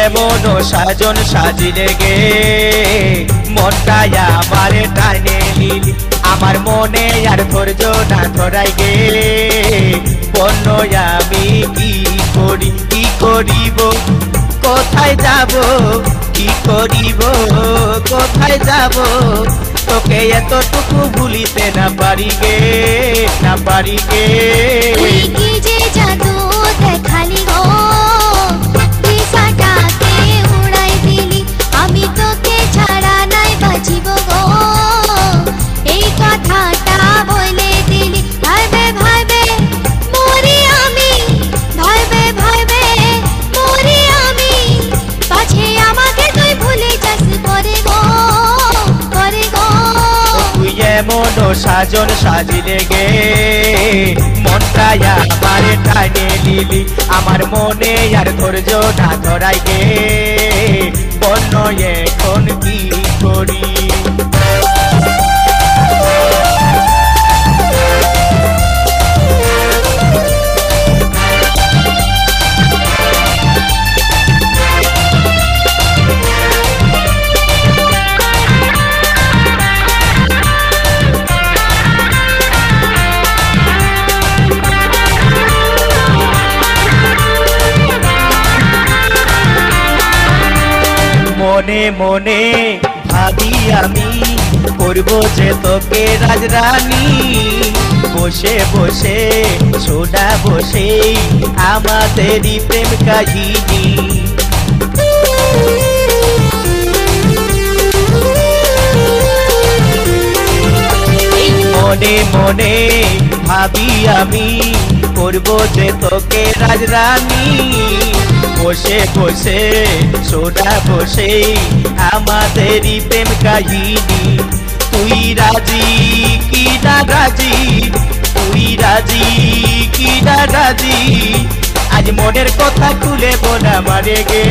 এমন সাজন সাজিলে গে মনটাই আমার টানে নিলি আমার মনে আর ধৈর্য না ধরাই গে বন্য আমি কি করিব কোথায় যাব কি করিব কোথায় যাব তোকে এতটুকু ভুলিতে না পারি গে তুই কি যে জাদু দেখালি গো দিশাটাকে উড়াই দিলি আমি তোকে ছাড়া নাই বাঁচিব গো এই কথাটা বলে দিলি ভাইবে ভাইবে মরি আমি ভাইবে ভাইবে মরি আমি পাছে আমাকে তুই ভুলে যাস করে গো তুই এমন সাজন সাজিলে গে মনটাই আমার টানে নিলি আমার মনে আর ধৈর্য না ধরাই গে বন্য এখন কি করি মনে মনে ভাবি আমি করব যে তোকে রাজরানী বসে বসে সোনা বসে আমাদেরই প্রেম কাহিনী মনে মনে ভাবি আমি করব যে তোকে রাজরানী বসে বসে সোনা বসে আমাদেরই প্রেম কাহিনী তুই রাজি কি না রাজি তুই রাজি কি না রাজি আজ মনের কথা খুলে বল আমারে গে